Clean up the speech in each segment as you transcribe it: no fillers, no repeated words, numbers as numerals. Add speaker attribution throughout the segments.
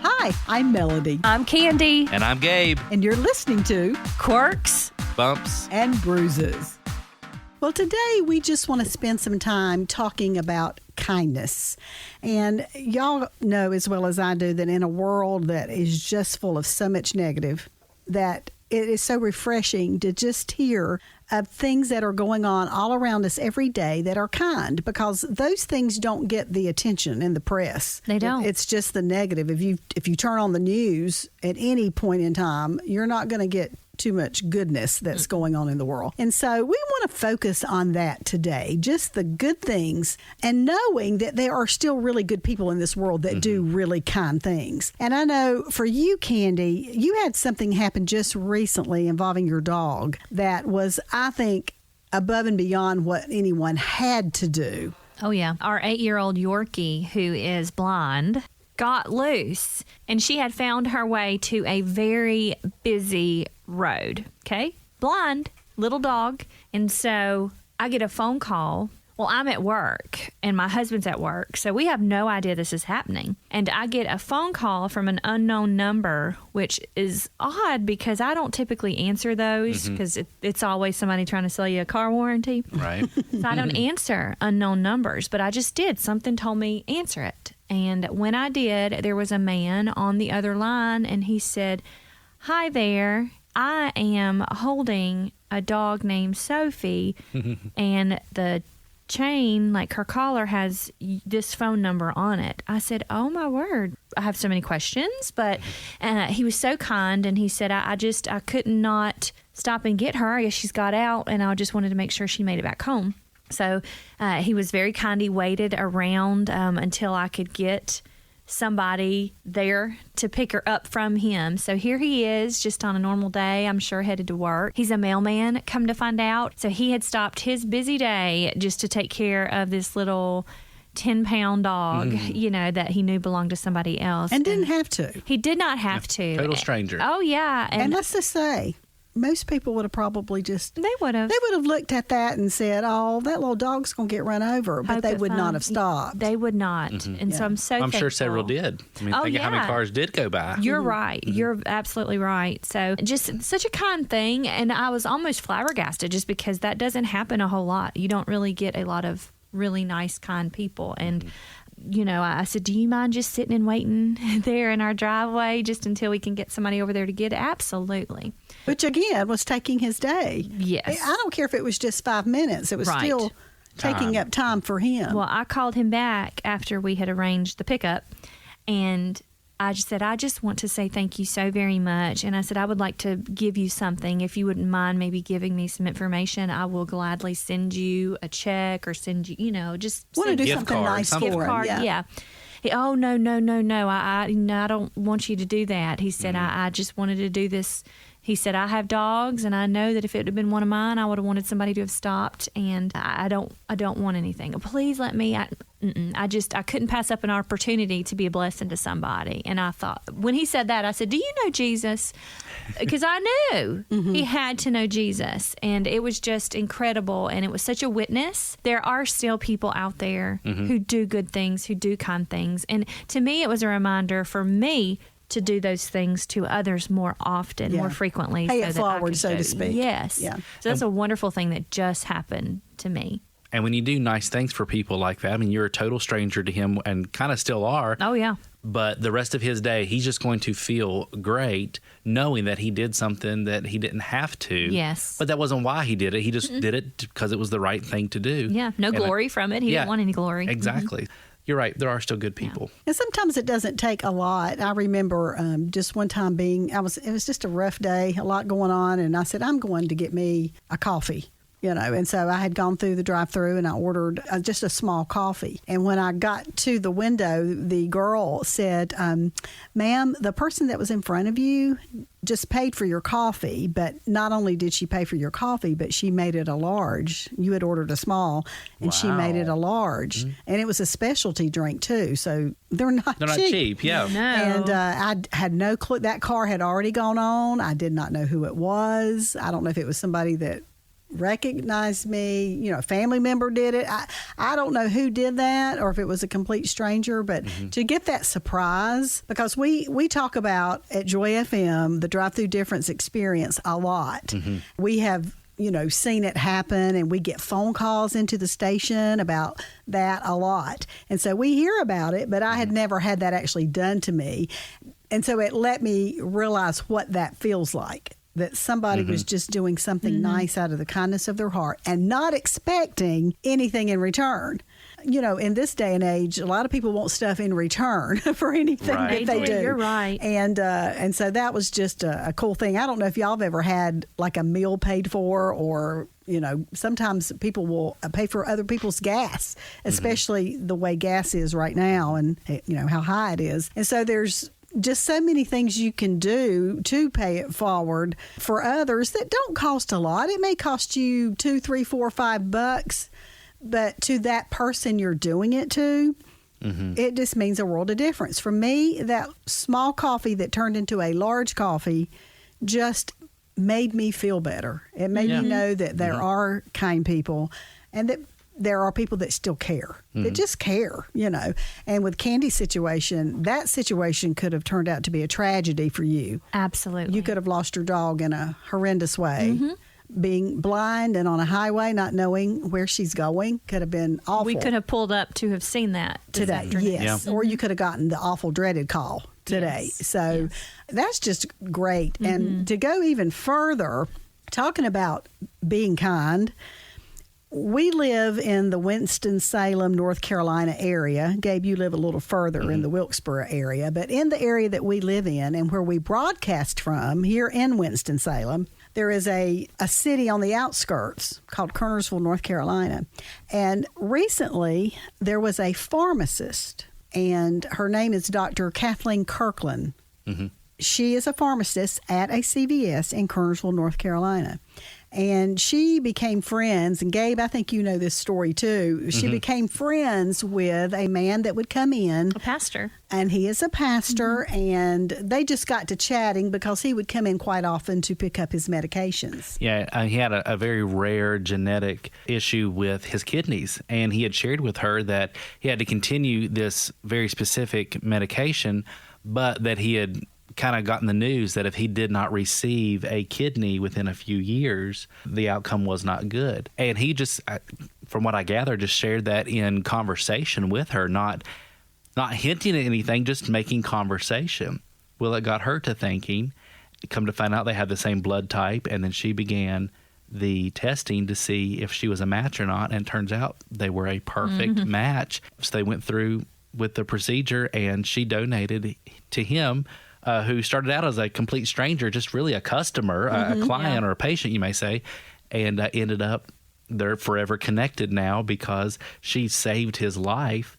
Speaker 1: Hi, I'm Melody.
Speaker 2: I'm Candi.
Speaker 3: And I'm Gabe.
Speaker 1: And you're listening to
Speaker 2: Quirks,
Speaker 3: Bumps,
Speaker 1: and Bruises. Well, today we just want to spend some time talking about kindness. And y'all know as well as I do that in a world that is just full of so much negative, that it is so refreshing to just hear of things that are going on all around us every day that are kind, because those things don't get the attention in the press.
Speaker 2: They don't.
Speaker 1: It's just the negative. If you turn on the news at any point in time, you're not going to get too much goodness that's going on in the world. And so we want to focus on that today, just the good things, and knowing that there are still really good people in this world that do really kind things. And I know for you, Candi, you had something happen just recently involving your dog that was, I think, above and beyond what anyone had to do.
Speaker 2: Oh, yeah. Our 8-year-old Yorkie, who is blind, got loose, and she had found her way to a very busy road. Okay? Blind, little dog. And so I get a phone call. Well, I'm at work and my husband's at work, so we have no idea this is happening. And I get a phone call from an unknown number, which is odd because I don't typically answer those because it's always somebody trying to sell you a car warranty.
Speaker 3: right?
Speaker 2: So I don't answer unknown numbers, but I just did. Something told me answer it. And when I did, there was a man on the other line, and he said, "Hi there. I am holding a dog named Sophie, and the chain, like her collar, has this phone number on it." I said, "Oh my word. I have so many questions," but he was so kind, and he said, I could not stop and get her. I guess she's got out, and I just wanted to make sure she made it back home." So he was very kind. He waited around until I could get somebody there to pick her up from him. So here he is, just on a normal day, I'm sure headed to work. He's a mailman, come to find out. So he had stopped his busy day just to take care of this little 10-pound dog, that he knew belonged to somebody else.
Speaker 1: And didn't have to.
Speaker 2: He did not have to.
Speaker 3: Total stranger.
Speaker 2: Oh, yeah.
Speaker 1: And let's just say, most people would have probably just...
Speaker 2: They would have
Speaker 1: looked at that and said, "Oh, that little dog's going to get run over," but they would not have stopped.
Speaker 2: They would not. And so I'm so
Speaker 3: I'm
Speaker 2: thankful.
Speaker 3: sure several did. I mean, think of how many cars did go by.
Speaker 2: You're right. You're absolutely right. So just such a kind thing. And I was almost flabbergasted just because that doesn't happen a whole lot. You don't really get a lot of really nice, kind people. And I said, "Do you mind just sitting and waiting there in our driveway just until we can get somebody over there to get it?" Absolutely.
Speaker 1: Which, again, was taking his day.
Speaker 2: Yes.
Speaker 1: I don't care if it was just 5 minutes. It was still taking up time for him.
Speaker 2: Well, I called him back after we had arranged the pickup, and I just said, "I just want to say thank you so very much." And I said, "I would like to give you something. If you wouldn't mind maybe giving me some information, I will gladly send you a check or send you, just
Speaker 1: want to do
Speaker 3: gift
Speaker 1: something
Speaker 3: card,
Speaker 1: nice
Speaker 3: something.
Speaker 1: for
Speaker 2: gift
Speaker 1: him.
Speaker 2: card." Yeah. "Oh, no. I don't want you to do that." He said, I just wanted to do this. He said, "I have dogs, and I know that if it had been one of mine, I would have wanted somebody to have stopped, and I don't want anything. Please let me." I couldn't pass up an opportunity to be a blessing to somebody. And I thought, when he said that, I said, "Do you know Jesus?" Because I knew he had to know Jesus, and it was just incredible, and it was such a witness. There are still people out there who do good things, who do kind things, and to me, it was a reminder for me to do those things to others more often, more frequently.
Speaker 1: Pay it
Speaker 2: that I
Speaker 1: forward,
Speaker 2: could
Speaker 1: so to speak.
Speaker 2: Yes.
Speaker 1: Yeah.
Speaker 2: So that's a wonderful thing that just happened to me.
Speaker 3: And when you do nice things for people like that, I mean, you're a total stranger to him and kind of still are.
Speaker 2: Oh, yeah.
Speaker 3: But the rest of his day, he's just going to feel great knowing that he did something that he didn't have to.
Speaker 2: Yes.
Speaker 3: But that wasn't why he did it. He just did it because it was the right thing to do.
Speaker 2: Yeah. No glory from it. He didn't want any glory.
Speaker 3: Exactly. You're right. There are still good people.
Speaker 1: Yeah. And sometimes it doesn't take a lot. I remember just one time it was just a rough day, a lot going on, and I said, "I'm going to get me a coffee." And so I had gone through the drive-thru and I ordered just a small coffee. And when I got to the window, the girl said, "Ma'am, the person that was in front of you just paid for your coffee, but not only did she pay for your coffee, but she made it a large. You had ordered a small, and she made it a large. And it was a specialty drink, too, so they're not cheap.
Speaker 3: Yeah.
Speaker 2: No.
Speaker 1: And I had no clue. That car had already gone on. I did not know who it was. I don't know if it was somebody that recognized me. You know, a family member did it. I don't know who did that or if it was a complete stranger, but to get that surprise, because we talk about at Joy FM the drive-through difference experience a lot. We have, you know, seen it happen, and we get phone calls into the station about that a lot. And so we hear about it, but I had never had that actually done to me. And so it let me realize what that feels like, that somebody was just doing something nice out of the kindness of their heart and not expecting anything in return. You know, in this day and age, a lot of people want stuff in return for anything that they do.
Speaker 2: You're right.
Speaker 1: And so that was just a cool thing. I don't know if y'all have ever had like a meal paid for, or, you know, sometimes people will pay for other people's gas, especially the way gas is right now and, you know, how high it is. And so there's just so many things you can do to pay it forward for others that don't cost a lot. It may cost you $2, $3, $4, $5, but to that person you're doing it to, it just means a world of difference. For me, that small coffee that turned into a large coffee just made me feel better. It made me know that there are kind people and that there are people that still care, that just care, you know. And with Candi's situation, that situation could have turned out to be a tragedy for you.
Speaker 2: Absolutely.
Speaker 1: You could have lost your dog in a horrendous way. Being blind and on a highway, not knowing where she's going, could have been awful.
Speaker 2: We could have pulled up to have seen that
Speaker 1: today. Yes. Or you could have gotten the awful dreaded call today. So that's just great. And to go even further, talking about being kind, we live in the Winston-Salem, North Carolina area. Gabe, you live a little further in the Wilkesboro area. But in the area that we live in and where we broadcast from, here in Winston-Salem, there is a city on the outskirts called Kernersville, North Carolina. And recently, there was a pharmacist, and her name is Dr. Kathleen Kirkland. She is a pharmacist at a CVS in Kernersville, North Carolina. And she became friends, and Gabe, I think you know this story too. She became friends with a man that would come in.
Speaker 2: A pastor.
Speaker 1: And he is a pastor, and they just got to chatting because he would come in quite often to pick up his medications.
Speaker 3: Yeah, he had a very rare genetic issue with his kidneys, and he had shared with her that he had to continue this very specific medication, but that he had kind of gotten the news that if he did not receive a kidney within a few years, the outcome was not good. And he just, from what I gather, just shared that in conversation with her, not hinting at anything, just making conversation. Well, it got her to thinking. Come to find out they had the same blood type, and then she began the testing to see if she was a match or not, and it turns out they were a perfect match. So they went through with the procedure, and she donated to him, who started out as a complete stranger, just really a customer, a client or a patient, you may say, and ended up they're forever connected now because she saved his life.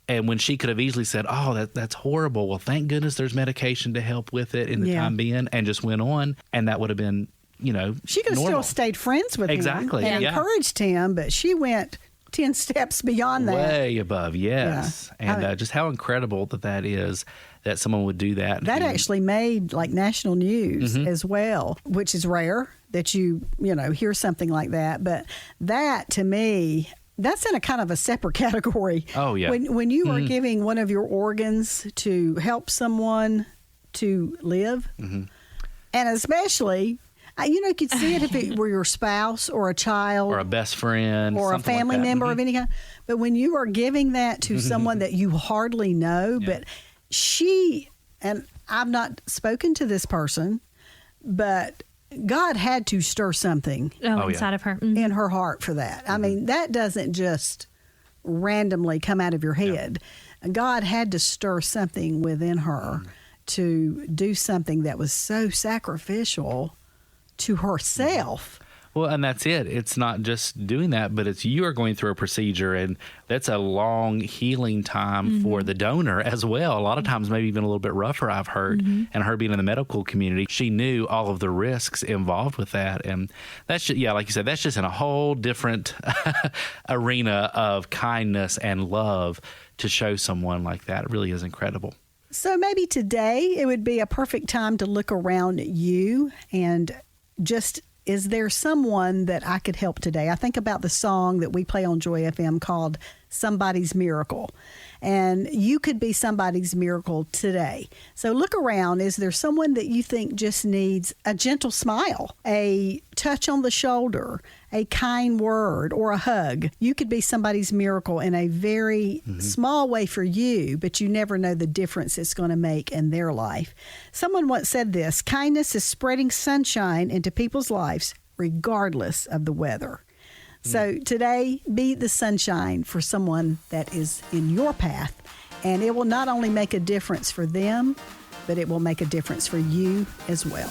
Speaker 3: And when she could have easily said, oh, that's horrible. Well, thank goodness there's medication to help with it in the time being, and just went on. And that would have been, you know,
Speaker 1: she could have still stayed friends with him and encouraged him, but she went 10 steps beyond that.
Speaker 3: Way above, yes. Yeah. And just how incredible that is that someone would do that.
Speaker 1: That actually made like national news as well, which is rare that you know, hear something like that. But that, to me, that's in a kind of a separate category.
Speaker 3: Oh, yeah.
Speaker 1: When you are giving one of your organs to help someone to live, and especially, you know, you could see it if it were your spouse or a child.
Speaker 3: Or a best friend.
Speaker 1: Or a family member of any kind. But when you are giving that to someone that you hardly know, but she, and I've not spoken to this person, but God had to stir something
Speaker 2: inside of her.
Speaker 1: In her heart for that. I mean, that doesn't just randomly come out of your head. God had to stir something within her to do something that was so sacrificial to herself.
Speaker 3: Well, and that's it. It's not just doing that, but it's you are going through a procedure, and that's a long healing time for the donor as well. A lot of times, maybe even a little bit rougher, I've heard. And her being in the medical community, she knew all of the risks involved with that. And that's just, like you said, that's just in a whole different arena of kindness and love to show someone like that. It really is incredible.
Speaker 1: So maybe today it would be a perfect time to look around you and just is there someone that I could help today? I think about the song that we play on Joy FM called Somebody's Miracle. And you could be somebody's miracle today. So look around. Is there someone that you think just needs a gentle smile, a touch on the shoulder, a kind word, or a hug? You could be somebody's miracle in a very small way for you, but you never know the difference it's going to make in their life. Someone once said this: kindness is spreading sunshine into people's lives regardless of the weather. So today, be the sunshine for someone that is in your path, and it will not only make a difference for them, but it will make a difference for you as well.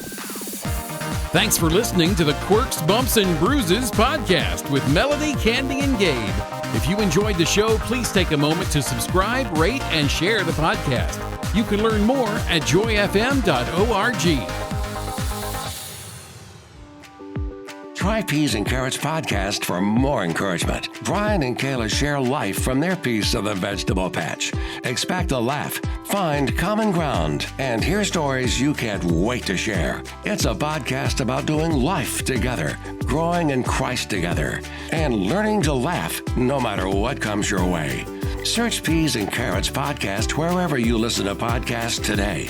Speaker 4: Thanks for listening to the Quirks, Bumps, and Bruises podcast with Melody, Candi, and Gabe. If you enjoyed the show, please take a moment to subscribe, rate, and share the podcast. You can learn more at joyfm.org.
Speaker 5: Try Peas and Carrots podcast for more encouragement. Brian and Kayla share life from their piece of the vegetable patch. Expect a laugh, find common ground, and hear stories you can't wait to share. It's a podcast about doing life together, growing in Christ together, and learning to laugh no matter what comes your way. Search Peas and Carrots podcast wherever you listen to podcasts today.